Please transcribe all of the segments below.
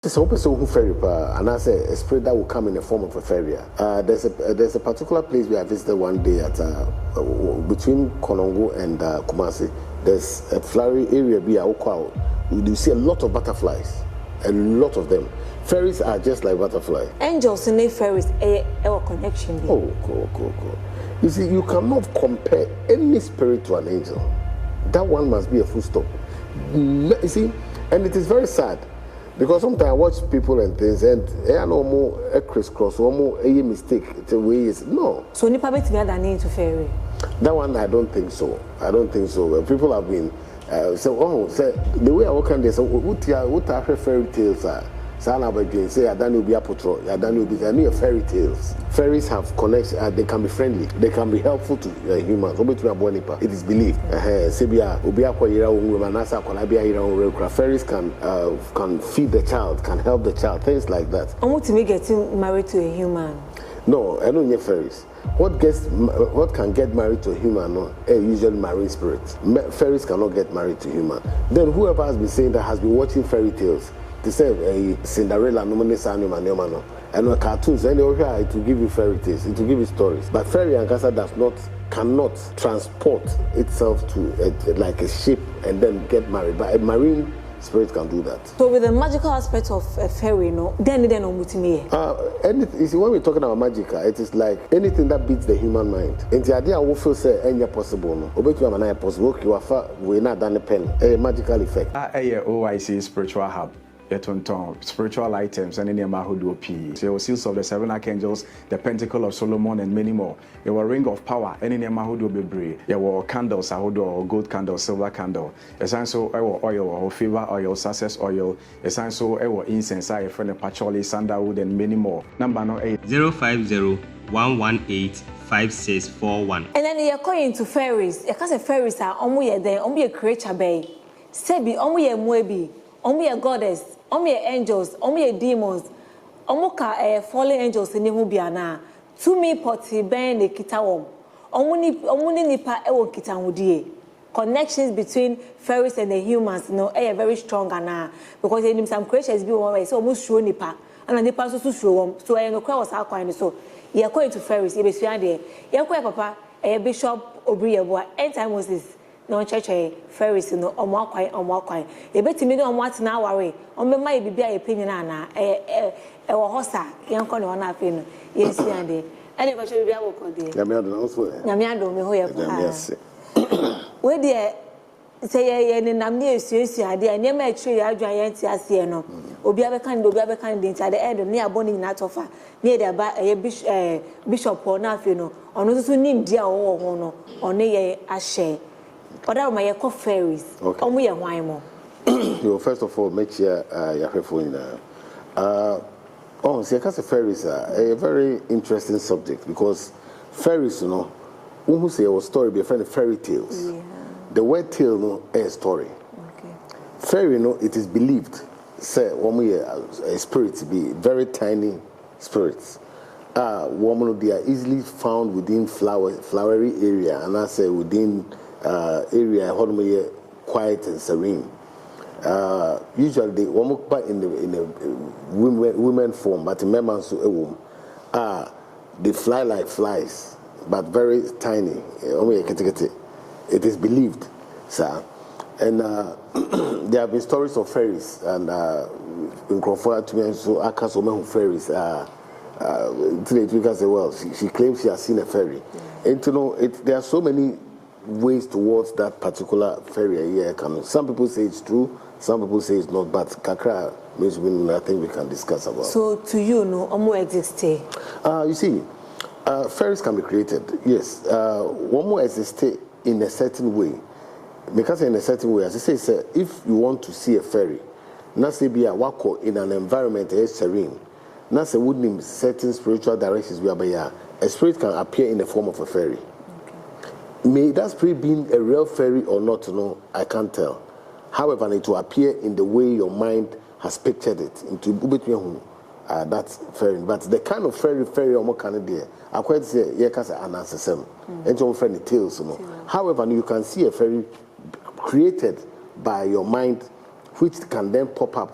It's open so who fairy and I say a spirit that will come in the form of a fairy. There's a particular place we I visited one day at between Konongo and Kumasi. There's a flowery area be Akua. You see a lot of butterflies, a lot of them. Fairies are just like butterflies. Angels and fairies a connection. Cool. You see, you cannot compare any spirit to an angel. That one must be a full stop. You see, and it is very sad. Because sometimes I watch people and things, and I know more a crisscross, or more a mistake. The way is no. So, nipa bet me other name to fairy. That one I don't think so. People have been say the way I work on this. What are fairy tales are? Say I don't know be a potro. I don't know be any fairy tales. Fairies have connection. They can be friendly. They can be helpful to humans. It is believed. Fairies can feed the child, can help the child, things like that. I want to make getting married to a human. No, I don't need fairies. What can get married to a human? No, usually marine spirits. Fairies cannot get married to human. Then whoever has been saying that has been watching fairy tales. They say Cinderella, no, and cartoons. Anyway, it will give you fairy tales. It will give you stories. But fairy and casa cannot transport itself to like a ship and then get married. But a marine spirit can do that. So with the magical aspect of a fairy, no, then on you see, when we're talking about magic, it is like anything that beats the human mind. And the idea will feel say any possible no. Obeki am na possible. We not done a pen. A magical effect. OIC spiritual hub. Spiritual items and any Mahudu P. There were seals of the 7 archangels, the pentacle of Solomon, and many more. There were ring of power, any Mahudu Bibri. There were candles, Ahudo, gold candle, silver candle. Essential oil or favor oil, success oil. Essential incense, I friend patchouli, sandalwood, and many more. Number no 8 050 118 5641. And then you're going to fairies. Because fairies are only a creature bay. Sebi, only a muebi, only a goddess. Omi angels, omi demons, omuka fallen angels in Nimubiana. To me, potty ben the kitawom. Omuni nipa ewo kitangudie. Connections between fairies and the humans, very strong because in some creatures be one way, so almost show nipa, and nipa so show so I no cry was Akua so. You are going to fairies, you be there. You are papa, Bishop Obiri Yeboah, anytime was this. No church fairies no omwa ebetimi no omwa tena aware ombema bibia yepenyi na na ewo hosa yenko ne ona afi no yesi ade ene ko bibia wokode nyame ado me ho ye pa we de say ye ne namne esuesu ade ene ma atire ya adwan ye nti ase no obi abekan de nti ade edo ne aboni na tofa ne de ba bishop na afi no ono so nim dia wo ho no one ye ahye. Oda my fairies. Okay. First of all, make sure your phone. See, because fairies are a very interesting subject because fairies, who say a story be a friend of fairy tales. Yeah. The word tale, no, a story. Okay. Fairy, it is believed, say, a spirit be very tiny spirits. Woman, they are easily found within flowery area, and I say within. Area quiet and serene. Usually they walk in the women form, but in men so they fly like flies, but very tiny. It is believed, sir. And there have been stories of fairies, and in Crawford to me, so I can't so fairies. Today, say, well, she claims she has seen a fairy, and there are so many ways towards that particular fairy here coming. Some people say it's true, some people say it's not, but kakra means I think we can discuss about. So to you, omo exist? You see, fairies can be created, yes. One more exist in a certain way. Because in a certain way, as I say, if you want to see a fairy, not say be a wako in an environment is serene, not say would name certain spiritual directions whereby a spirit can appear in the form of a fairy. May that spirit be a real fairy or not, I can't tell. However, it will appear in the way your mind has pictured it into that's fairy. But the kind of fairy or more kind of dear, I quite say, an answer some. And your friendly tales. However, you can see a fairy created by your mind, which can then pop up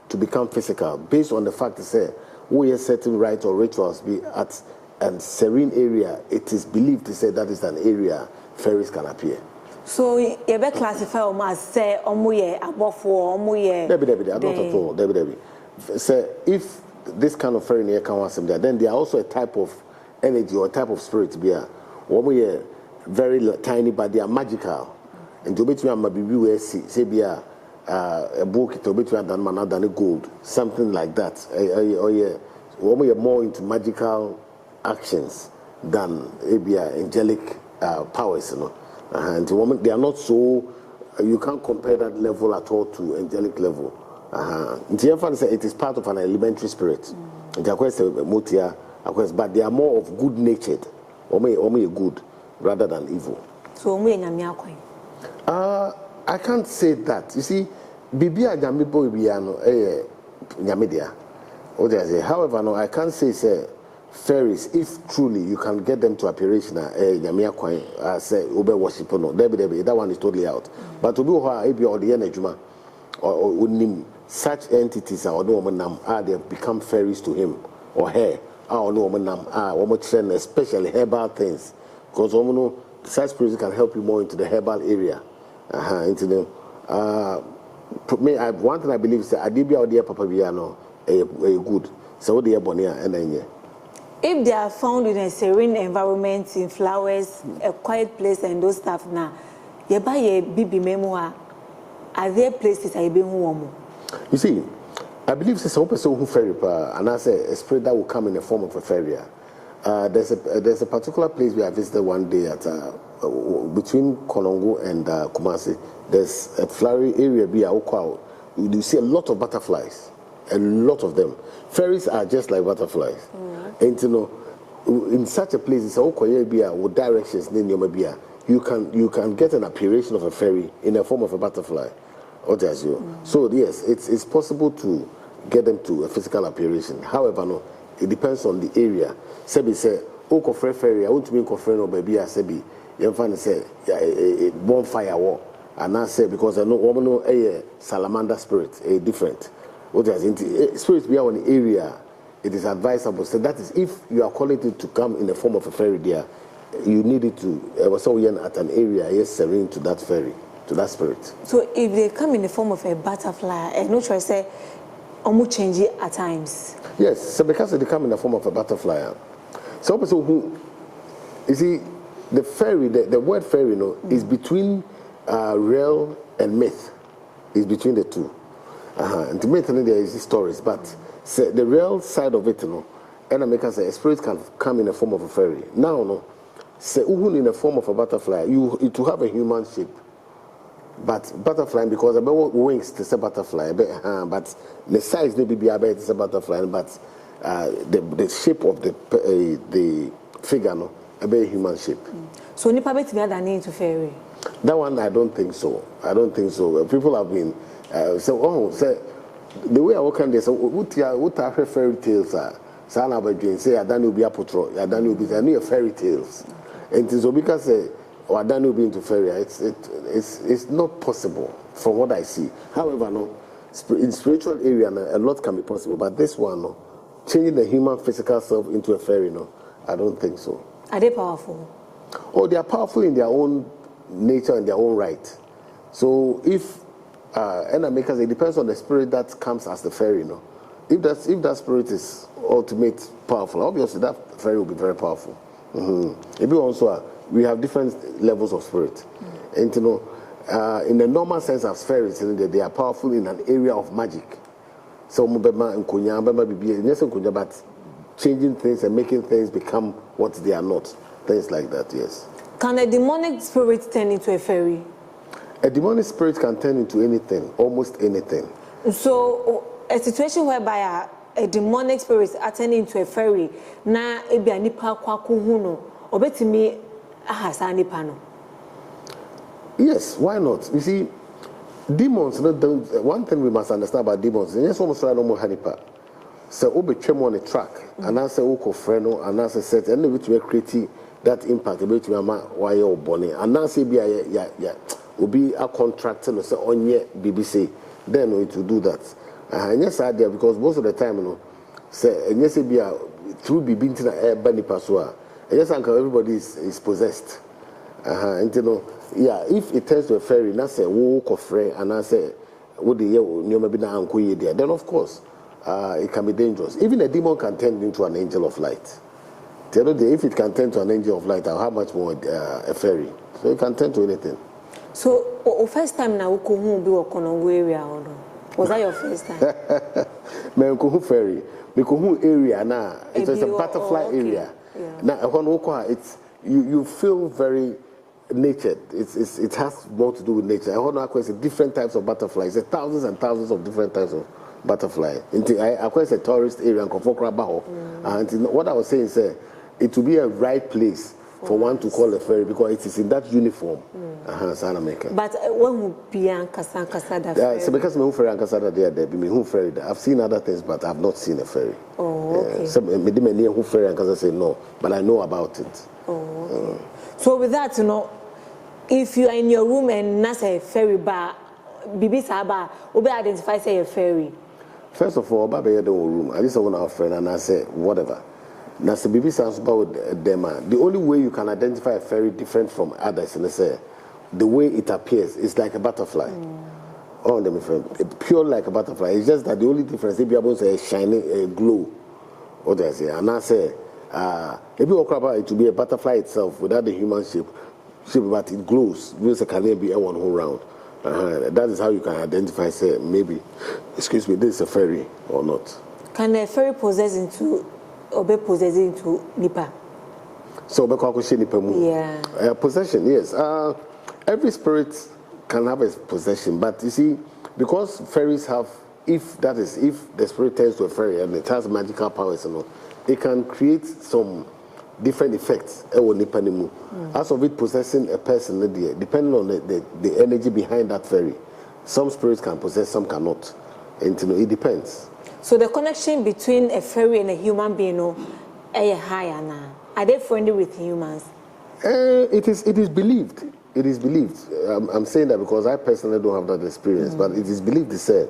to become physical based on the fact that we have certain rites or rituals be at a serene area. It is believed to say that is an area fairies can appear. So you be classify them as say omuye abofo omuye. Debbie, not at all. Debbie. So if this kind of fairy near can was there, then there are also a type of energy or type of spirit be omuye very tiny, but they are magical. And to bet you am be we say be a book to bet you than man than gold, something like that. Omuye more into magical actions than maybe angelic powers, you know. And they are not so, you can't compare that level at all to angelic level. It is part of an elementary spirit. But they are more of good natured, or good rather than evil. So, I can't say that. You see, Bibia Jamibo Biano, Nyamidia. However, no, I can't say, fairies, if truly you can get them to operation, say Obe worship no, that one is totally out. But to be or the energy or such entities or no woman they have become fairies to him or her, or no woman especially herbal things. Because such spirits can help you more into the herbal area. Into the one thing I believe is that Adibia or dear Papa Biano a good. So the Bonia and if they are found in a serene environment, in flowers, a quiet place, and those stuff now, you buy a baby memoir. Are there places I been warm? You see, I believe it's a person who fairy, and I say a spirit that will come in the form of a fairy. There's a particular place we have visited one day at between Konongo and Kumasi. There's a flowery area be Akua. You see a lot of butterflies, a lot of them. Fairies are just like butterflies. And in such a place, it's with directions. You can get an appearance of a fairy in the form of a butterfly. So yes, it's possible to get them to a physical appearance. However, no, it depends on the area. Sebi say, "Oh, fairy, I want to be no baby." I sebi, you find say a bonfire war, and I say because I know a salamander spirit, a different. Spirits be on the area. It is advisable. So that is if you are calling it to come in the form of a fairy there, you need it to so at an area, yes, serene to that fairy, to that spirit. So if they come in the form of a butterfly, and no choice say, almost change it at times. Yes, so because they come in the form of a butterfly. So who you see the fairy, the word fairy, is between real and myth. Is between the two. And to myth, there is stories, but the real side of it, and I make us say a spirit can come in the form of a fairy. Now, say in the form of a butterfly, it will have a human shape. But butterfly, because about wings to say butterfly, but the size may be about to butterfly, but the shape of the figure, a very human shape. So, nipa bet me ada need to fairy. That one, I don't think so. People have been say the way I work on this, what are fairy tales are? Sana Badjin say, I don't know be a potro, I don't know be a fairy tales. And so because say, I don't know be into fairy, it's not possible from what I see. However, in spiritual area, a lot can be possible, but this one, changing the human physical self into a fairy, I don't think so. Are they powerful? Oh, they are powerful in their own nature and their own right. So if it depends on the spirit that comes as the fairy, If that spirit is ultimate powerful, obviously that fairy will be very powerful. Maybe also we have different levels of spirit, and in the normal sense of fairies, they are powerful in an area of magic. So but changing things and making things become what they are not, things like that. Yes. Can a demonic spirit turn into a fairy? A demonic spirit can turn into anything, almost anything. So, a situation whereby a demonic spirit is turning into a fairy, na ebi anipa kwakuhuno, obetimi ahasa nipa no. Yes, why not? You see, demons. One thing we must understand about demons. Yes, almost no more hanipa. So, obetwem on a track, and I say oko freno, and I say set, and we to create that impact. Obetimi ama why or bonny, and I say be will be a contractor or say onye BBC, then we to do that. And yes, I did because most of the time, say, and yes, be a through be been to a bunny pasua. And yes, uncle, everybody is possessed. And yeah, if it turns to a fairy, and I say, walk of free, and I say, what the year, maybe now uncle there, then of course, it can be dangerous. Even a demon can turn into an angel of light. If it can turn to an angel of light, how much more a fairy? So it can turn to anything. So, first time now, who be working on area? Was that your first time? Me fairy, me area now. It's a butterfly area. Now, it's you feel very natured. It has more to do with nature. I want to acquire different types of butterflies. There are thousands and thousands of different types of butterfly. I acquire a tourist area and what I was saying is it will be a right place for one to call a fairy because it is in that uniform. But when would be Ankasa? So because my fairy Ankasa there be me fairy. I've seen other things, but I've not seen a fairy. Oh, okay. Some me who fairy Ankasa say no, but I know about it. Oh, okay. So with that, if you are in your room and not a fairy bar, Bibi Saba, will be identified say a fairy. First of all, Baba the room. I just want our friend and I say whatever. Now, the Bibi sounds about them. The only way you can identify a fairy different from others, and say the way it appears is like a butterfly. Oh, them pure like a butterfly. It's just that the only difference they be able to say a shining glow. What I say, and I say, maybe it to be a butterfly itself without the human shape, but it glows. Because it can be a one whole round. That is how you can identify. Say maybe, excuse me, this is a fairy or not. Can a fairy possess into? Or be possessing to Nipa. So yeah. Possession, yes. Every spirit can have a possession, but you see, because fairies have, if the spirit turns to a fairy and it has magical powers, it can create some different effects. As of it possessing a person, depending on the energy behind that fairy, some spirits can possess, some cannot. And it depends. So the connection between a fairy and a human being, higher now. Are they friendly with humans? It is believed. It is believed. I'm saying that because I personally don't have that experience, but it is believed to say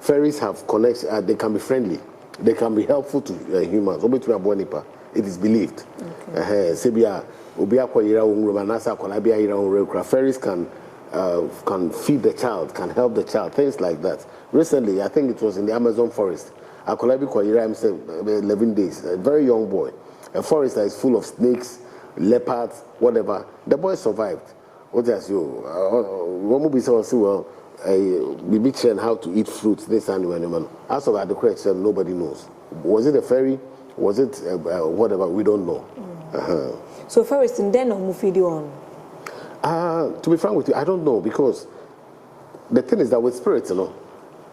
fairies have connection. They can be friendly. They can be helpful to humans. It is believed. Fairies can feed the child, can help the child, things like that. Recently, I think it was in the Amazon forest. Akua 11 days, a very young boy. A forest that is full of snakes, leopards, whatever. The boy survived. What does you? One will be so well. We trained how to eat fruits. This and as of the question, nobody knows. Was it a fairy? Was it whatever? We don't know. So fairies and then no video on. To be frank with you, I don't know because the thing is that with spirits,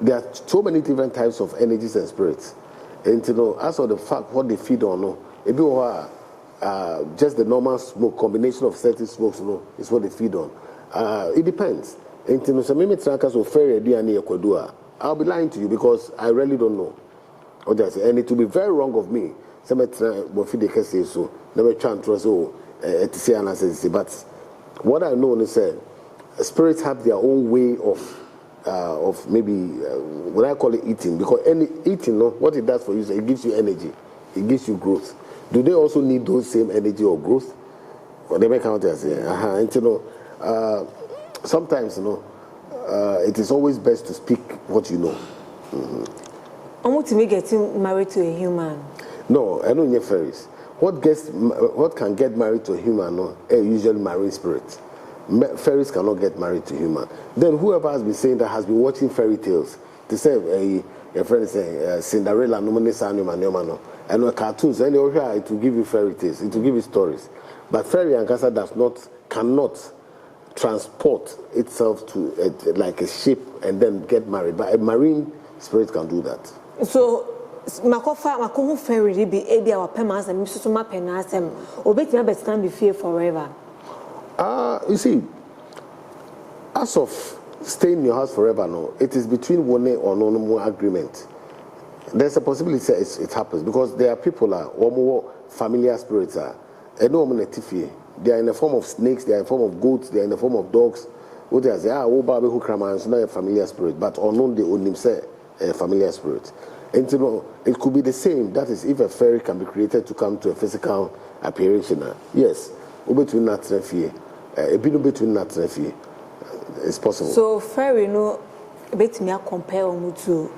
there are so many different types of energies and spirits. And as for the fact what they feed on, just the normal smoke, combination of certain smokes, is what they feed on. It depends. And I'll be lying to you because I really don't know. And it will be very wrong of me. But what I know is that spirits have their own way of maybe what I call it eating, because eating, what it does for you is it gives you energy, it gives you growth. Do they also need those same energy or growth? Well, they may count as and sometimes it is always best to speak what you know. I want to be getting married to a human. No, I don't need fairies. What can get married to a human? Usually marine spirits. Fairies cannot get married to human. Then whoever has been saying that has been watching fairy tales. To say a friend saying Cinderella, and cartoons, and it will give you fairy tales. It will give you stories. But fairy and casa cannot transport itself to like a ship and then get married. But a marine spirit can do that. So. Makofa fairy be our permanence and Mr. Penasem, obey best can be fear forever. You see, as of staying in your house forever, it is between one or no more agreement. There's a possibility it happens because there are people or more familiar spirits and no they are in the form of snakes, they are in the form of goats, they are in the form of dogs. What they say, who crama is not a familiar spirit, but unknown they own himself. a familiar spirit. And it could be the same. That is, if a fairy can be created to come to a physical appearance, yes, between that and fear, a bit between that and fear, it's possible. So fairy, no, bet me compare to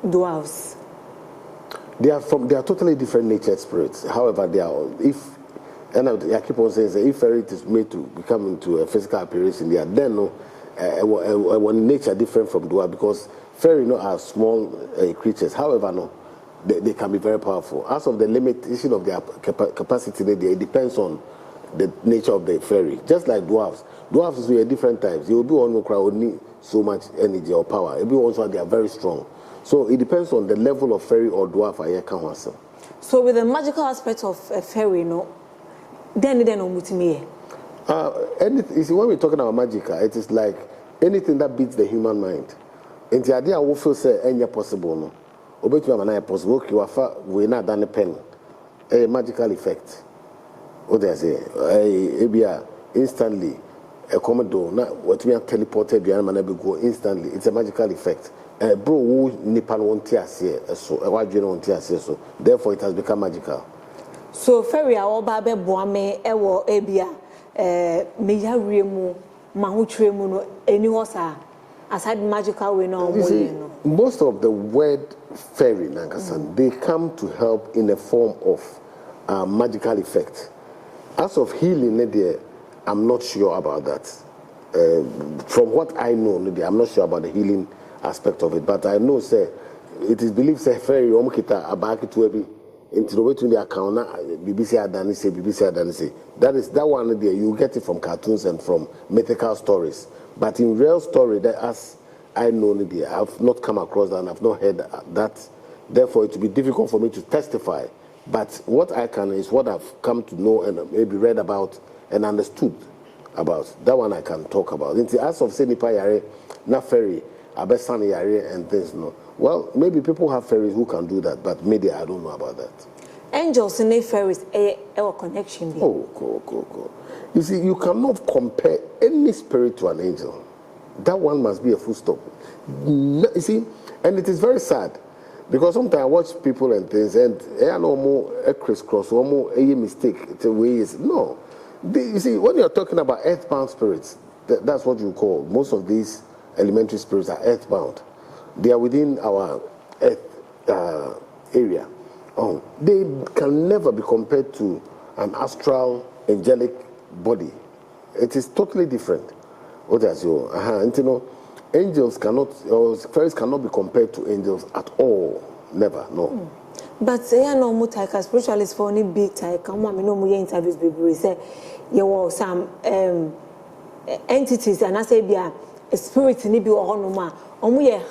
dwarves. They are totally different natured spirits. However, they are and I keep on saying that if fairy is made to become into a physical appearance, they are then one nature different from dwarf, because fairy are small creatures. However, they can be very powerful. As of the limitation of their capacity, it depends on the nature of the fairy. Just like dwarves. Dwarves are different types. You will be one who need so much energy or power. Every also they are very strong. So it depends on the level of fairy or dwarf I can. So with the magical aspect of a fairy, then you see, when we're talking about magic, it is like anything that beats the human mind. And the idea will feel say any possible no. Obeti wa na possible ki wafa we na done pen. A magical effect. What they say, ebia instantly a commodore na what we are teleported the man be go instantly. It's a magical effect. Bro who nipan won't here so why you won't here so therefore it has become magical. So fairy a oba be boame ewo ebia me ya wiemu ma ho twemu no eni ho sa aside magical way no no. Most of the word fairy they come to help in the form of magical effect. As of healing, I'm not sure about that. From what I know, I'm not sure about the healing aspect of it. But I know, say, it is believed, say, fairy, omukita, abaki to ebi, into the way to the account, BBC Adanise. That is that one there. You get it from cartoons and from mythical stories. But in real story, that as I know, I have not come across that and I've not heard that. Therefore, it will be difficult for me to testify. But what I can is what I've come to know and maybe read about and understood about. That one I can talk about. In the as of say nipa yare, na fairy, abesani yare and things no. Well, maybe people have fairies who can do that, but maybe I don't know about that. Angels and fairies a connection. Cool. You see, you cannot compare any spirit to an angel. That one must be a full stop. You see, and it is very sad. Because sometimes I watch people and things, and I know more a crisscross, or more a mistake. It's a way is no. You see, when you're talking about earthbound spirits, that's what you call most of these elementary spirits are earthbound. They are within our earth area. They can never be compared to an astral angelic body. It is totally different. What does you? And you know. Angels cannot, or fairies cannot be compared to angels at all. Never, no. But say no more like a spiritualist for any big time. Come on, no more interviews. People say there were some entities, and I say be a spirit ni be or no more.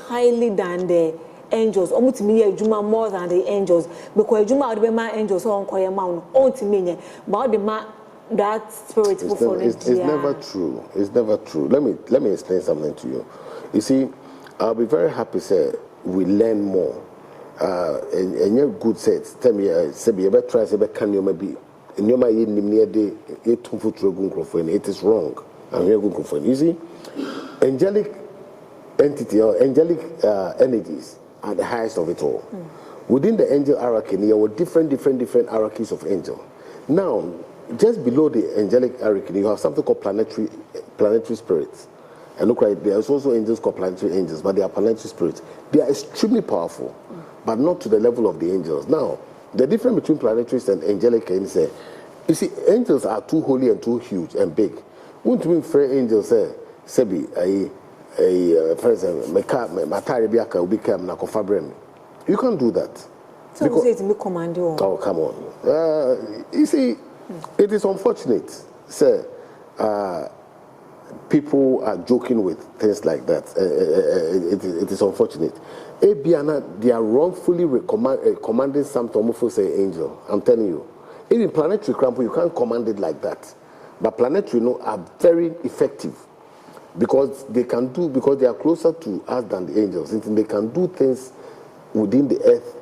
Highly than the angels. To me, Juma more than the angels because Juma would be my angels on Koya Mount. To me, but the that spirit. It's never true. It's never true. Let me explain something to you. You see, I'll be very happy, say, we learn more. And your good sets, tell me, say, be able to try, say, can you maybe, and you might near the 8 foot room. It is wrong. I'm here good for you see, angelic entity or angelic energies are the highest of it all. Within the angel hierarchy, there were different hierarchies of angel. Now, just below the angelic hierarchy, you have something called planetary spirits. And look right, there's also angels called planetary angels, but they are planetary spirits. They are extremely powerful, but not to the level of the angels. Now, the difference between planetaries and angelic is, you see, angels are too holy and too huge and big. Wouldn't mean fair angels say, Sebi, for example, you can't do that. So you say it's me command you. Oh, come on. You see, it is unfortunate, sir. People are joking with things like that. It is unfortunate. They are wrongfully commanding something to say angel. I'm telling you. Even planetary crampo, you can't command it like that. But planetary, are very effective because they are closer to us than the angels. And they can do things within the earth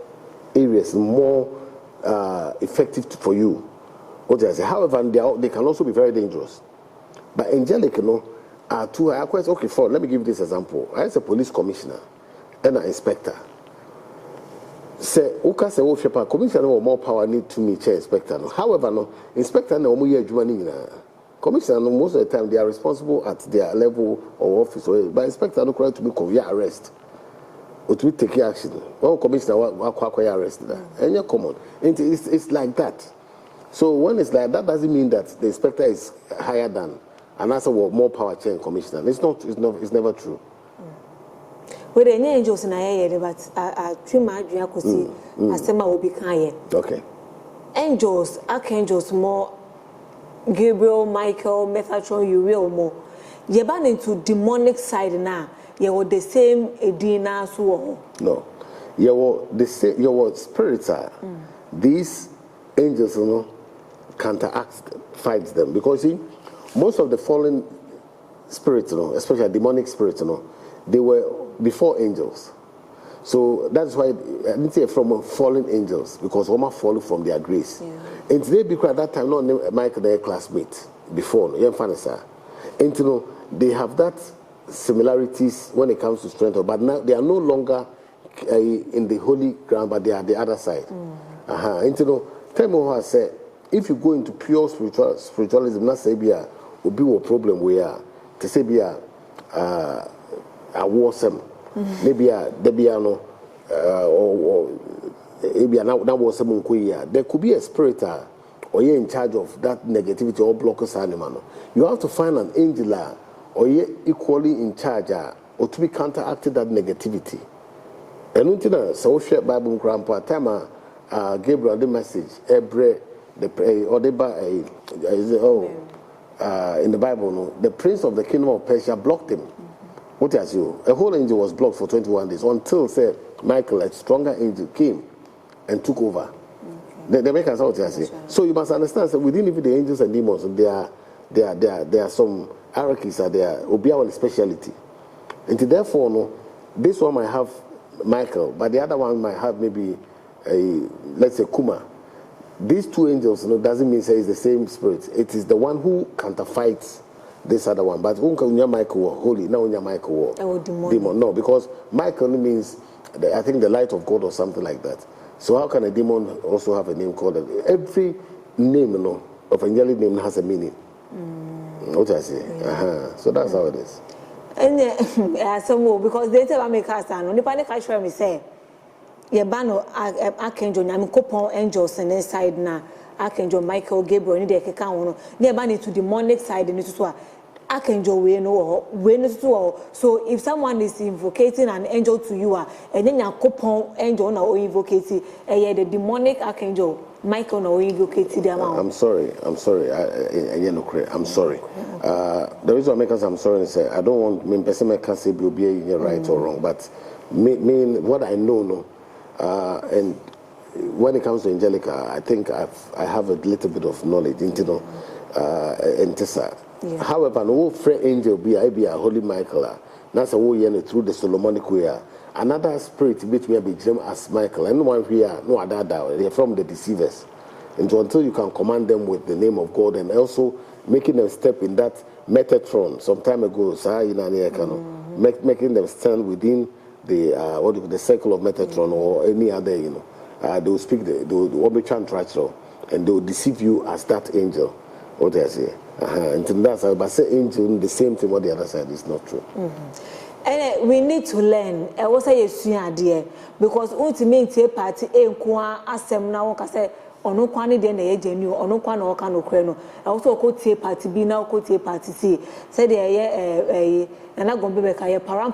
areas more effective for you. What I say. However, they can also be very dangerous. But angelic, are too high. Okay, let me give this example. I was a police commissioner, and an inspector. Say, Oka say, oh, Shepa, commissioner or more power need to meet chair inspector. However, no, inspector no more year commissioner most of the time they are responsible at their level of office, but inspector no correct to be convey arrest or to take action. One commissioner will arrest that, and you're common. It's like that. So when it's like that, doesn't mean that the inspector is higher than and also more power chain commissioner. It's never true. With the angels in a but I trim my Jacosi, Asema will be kind. Okay. Angels, archangels more Gabriel, Michael, Metatron, you real more. You're bound into demonic side now. You were the same Edina so. No. You were the same, you were spirits are. These angels, you know, counteract fights them because see, most of the fallen spirits, you know, especially demonic spirits, you know, they were before angels. So that's why I didn't say from fallen angels because Oma fall from their grace. Yeah. And today, because at that time, not Michael, their classmate before, you understand? And you know, they have that similarities when it comes to strength, but now they are no longer in the holy ground, but they are the other side. And you know, tell me what I said. If you go into pure spiritualism, not say be a problem where to say be a war some. Maybe no or maybe now was some there could be a spirit or you're in charge of that negativity or blockers animal. You have to find an angel or you're equally in charge or to be counteracted that negativity. And until so share Bible grandpa time Gabriel the message every the pray or the in the Bible no the prince of the kingdom of Persia blocked him. What has you? A whole angel was blocked for 21 days until, say, Michael, a stronger angel, came and took over. Okay. They make us out, say. So you must understand that within even the angels and demons, there are some hierarchies, there are Obiawan speciality. And therefore, no, this one might have Michael, but the other one might have maybe let's say Kuma. These two angels, no, doesn't mean say it's the same spirit. It is the one who counterfights this other one, but unya Michael holy now unya Michael demon. No, because Michael means I think the light of God or something like that. So how can a demon also have a name called that? Every name, you know, of angelic name has a meaning. What I say? So that's how it is. And some more because they tell me cast and only panic I sure me say ye bano archangel nyame kopon angels and inside na Archangel Michael, Gabriel, ni de keka wono. Ni eba ni to demonic side ni to so Archangel we no to so if someone is invocating an angel to you and then yakopon angel na o invocate the demonic Archangel Michael na o invocate them. I'm sorry. I'm sorry. I'm sorry. The reason I make us I'm sorry is I don't want me person make us say be right or wrong, but mean what I know and when it comes to Angelica, I think I have a little bit of knowledge into Tessa. However, no free angel be a holy Michael. That's a way through the Solomonic way. Another spirit which may be named as Michael. And one here, no other, they are from the deceivers. And until you can command them with the name of God and also making them step in that Metatron some time ago, making them stand within the circle of Metatron or any other, you know. They will speak, they will be transracial, and they will deceive you as that angel. What I say, and that's how, but say angel, the same thing. What the other side is not true. And we need to learn. I was say yes, because ultimately party Akua asem na won kase ono kwani de na ye genu ono kwa na oka no kre no. I also ko tie party B na ko tie party C. Say de ye na gombe be ka ye param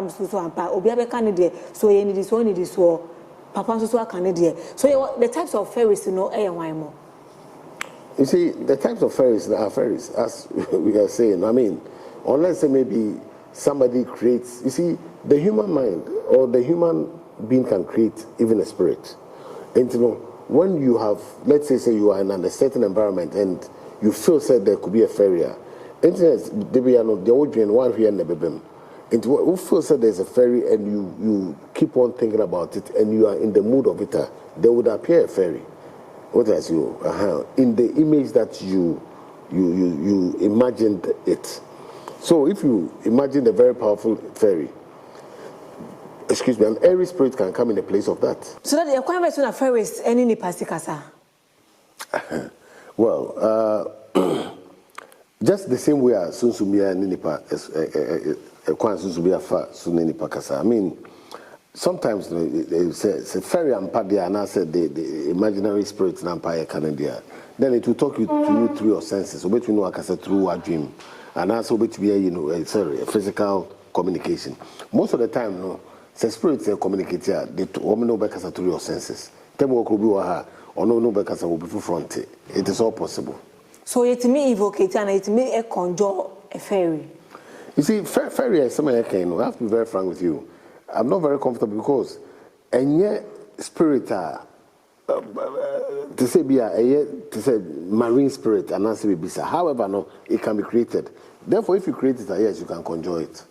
so ampa obi abeka ne de so ye need so Papa so can so the types of fairies you know why more. You see, the types of fairies are fairies, as we are saying. I mean, unless maybe somebody creates, you see, the human mind or the human being can create even a spirit. And you know, when you have, let's say you are in a certain environment and you feel said there could be a fairy, and there be the old one here and the baby. And who feels that there's a fairy and you keep on thinking about it and you are in the mood of it, there would appear a fairy. What as you in the image that you imagined it. So if you imagine a very powerful fairy, excuse me, an airy spirit can come in the place of that. So that the conversation of fairies any ni pasikasa. Well, just the same way as Sunsumia and Nipa, Sunsumia fa Sunenipa Kasa. I mean, sometimes it's a fairy and padia, and I said the imaginary spirits and empire Canada. Then it will talk to you through your senses. So, bet you know, I can say through a dream, and also bet to be a physical communication. Most of the time, no, the spirits communicate here. They woman know back through your senses. Them will be or no back will be front. It is all possible. So it me evocate and it me a conjure a fairy. You see, fairy is something I can. I have to be very frank with you. I'm not very comfortable because and yet spirit to say be to say marine spirit and answer be bisa. However, no, it can be created. Therefore, if you create it, yes, you can conjure it.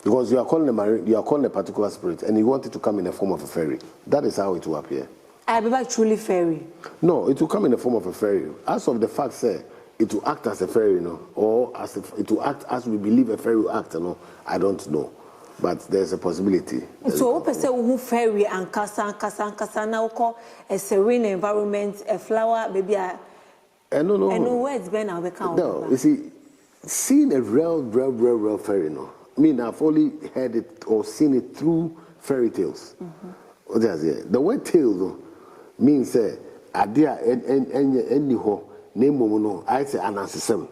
Because you are calling a marine, you are calling a particular spirit, and you want it to come in the form of a fairy. That is how it will appear. I be truly fairy. No, it will come in the form of a fairy. As of the fact, say it will act as a fairy, you know, or as if it will act as we believe a fairy will act, you know. I don't know, but there's a possibility. So, what person who fairy and kasa now call a serene environment, a flower, maybe a. No. And no words ben now become. No, you see, seeing a real fairy, no. I mean, I've only heard it or seen it through fairy tales. The word tale though means idea any ho name no I say an ancestor.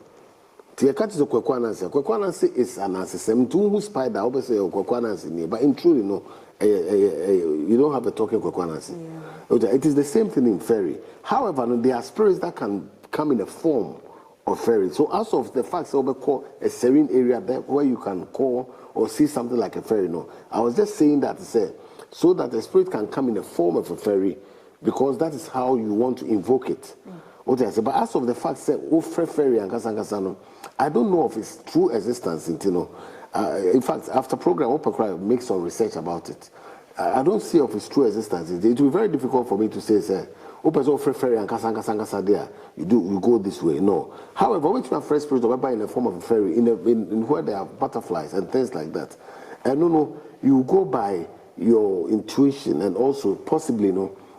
The catch the Kwekwanansi is an ancestor. To who spider obviously Kwekwanansi, but in truly no, you don't have a talking Kwekwanansi. It is the same thing in fairy. However, there are spirits that can come in the form of fairy. So as of the fact that we call a serene area there where you can call or see something like a fairy, no. I was just saying that to say so that the spirit can come in the form of a fairy because that is how you want to invoke it. What I say, but as of the fact that fairy and kasano, I don't know of its true existence. You know, in fact, after program, Opera make some research about it. I don't see of its true existence. It will be very difficult for me to say, fairy and kasanga there. You go this way. No. However, when you have fresh spirit in the form of a fairy, in where there are butterflies and things like that, and you go by your intuition and also possibly,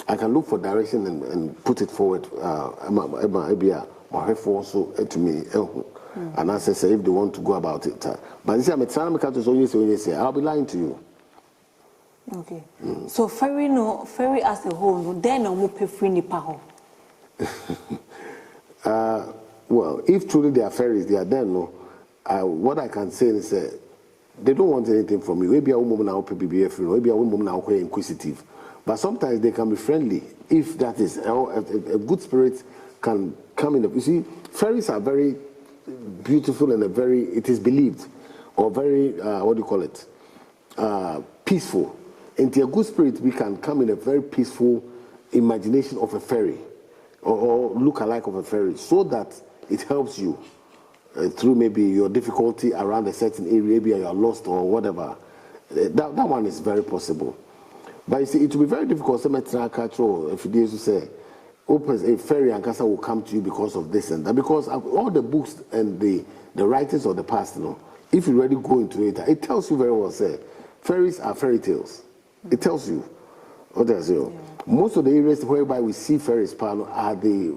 I can look for direction and put it forward. Also to me, and I say if they want to go about it. But this is I'll be lying to you. Okay. So fairy as a whole, then no more free nipa. Well, if truly they are fairies, they are then no. What I can say is they don't want anything from you. Maybe a woman now be free, maybe a woman now inquisitive. But sometimes they can be friendly. If that is a good spirit can come in. You see, fairies are very beautiful and it is believed, or very peaceful. And a good spirit, we can come in a very peaceful imagination of a fairy, or look alike of a fairy, so that it helps you through maybe your difficulty around a certain area, maybe you are lost or whatever. That one is very possible. But you see, it will be very difficult. If you say, a fairy and casa will come to you because of this and that, because of all the books and the writings of the past, if you really go into it, it tells you very well. Say, fairies are fairy tales. It tells you. Most of the areas whereby we see fairies are the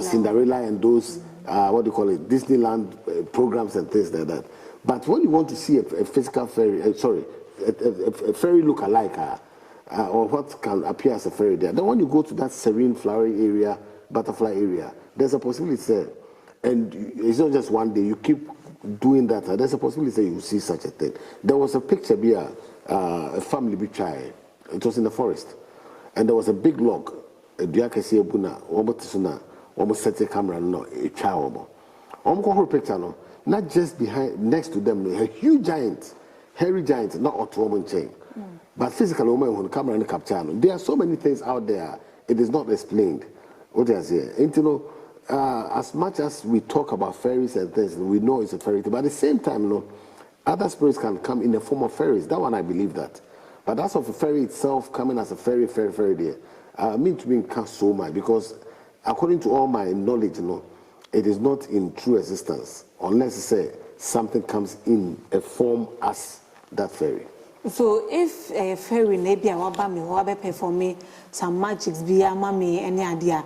Cinderella and those Disneyland programs and things like that. But when you want to see a physical fairy, a fairy look alike or what can appear as a fairy there, then when you go to that serene flowery area, butterfly area, there's a possibility there. And it's not just one day, you keep doing that, there's a possibility that you see such a thing. There was a picture here, a family big child. It was in the forest, and there was a big log. A diakesi ebuna, almost set a camera, a child. Almost picture, not just next to them, a huge giant, hairy giant, not a woman chain, but physical woman who camera and capture. There are so many things out there. It is not explained. What I say, and as much as we talk about fairies and things, we know it's a fairy tale. But at the same time, other spirits can come in the form of fairies. That one, I believe that. But as of a fairy itself coming as a fairy there, mean to me can't so much, because according to all my knowledge, it is not in true existence unless something comes in a form as that fairy. So if a fairy maybe I want me or perform some magics be a mommy any idea.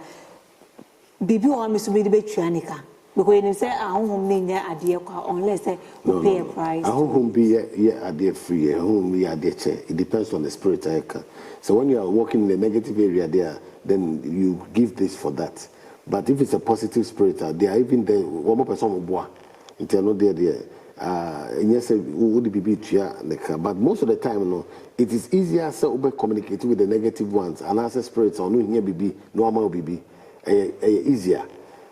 Bibi want me to be the betranica. Because you say I won't mean idea unless we pay a price. I won't be idea free, I won't be idea chair. It depends on the spirit. So when you are working in the negative area there, then you give this for that. But if it's a positive spirit, they are even there. One more person will boah. Until no there. And yes, would be but most of the time, it is easier to communicate with the negative ones and as spirits or no here be normal be easier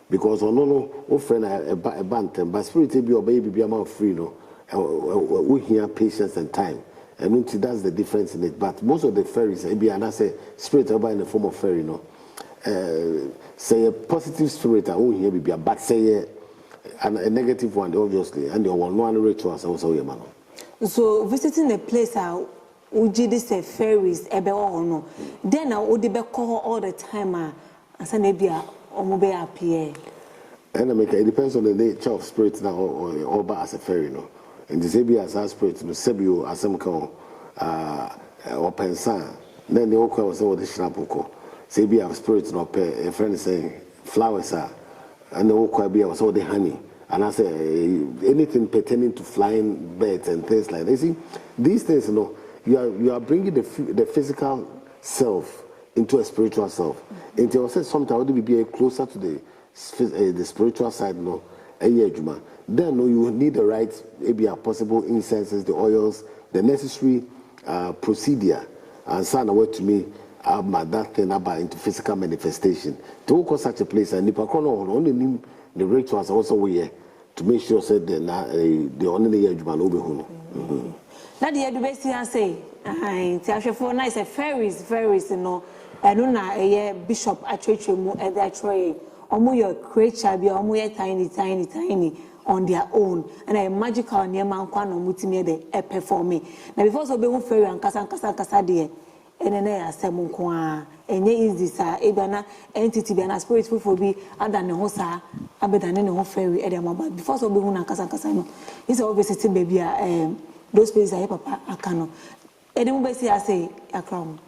because no friend a bantam but spirit be or baby be amount free we hear patience and time. I mean that's the difference in it. But most of the fairies be and I say spirit are in the form of fairy say a positive spirit I won't hear be but say and a negative one, obviously, and your one rituals also, your man. So, visiting a place, would you say fairies, ebe or no? Then I would be call all the time, and say maybe or maybe appear. And it depends on the nature of spirits now, or as a fairy, no. And the Sabi as a spirit, no Sebio, as some call, or pensan. Then the okra was over the shnapuko. Sabi have spirits, no pay, a friend saying flowers are. And the okra be was all the honey. And I say anything pertaining to flying birds and things like that. You see, these things, you are bringing the physical self into a spiritual self. And you say sometimes would be closer to the spiritual side, then you need the right, maybe possible incenses, the oils, the necessary procedure, and send away to me. That thing about into physical manifestation. To go such a place and only the rituals also we to make sure that the only age man will be home. That the education say, I for nice fairies, and a bishop at church at that tray. Your creature be tiny on their own, and a magical near man quan or mutimede perform me. Now before so be fairy and casa dear. And then I say, Monqua, and easy, sir, Ebana, entity be an spiritual for be, and then the hosa, abedan and fairy at the moment. Before so be one Casano, it's obviously baby, those places I papa, I cannot. And then I say, a crown.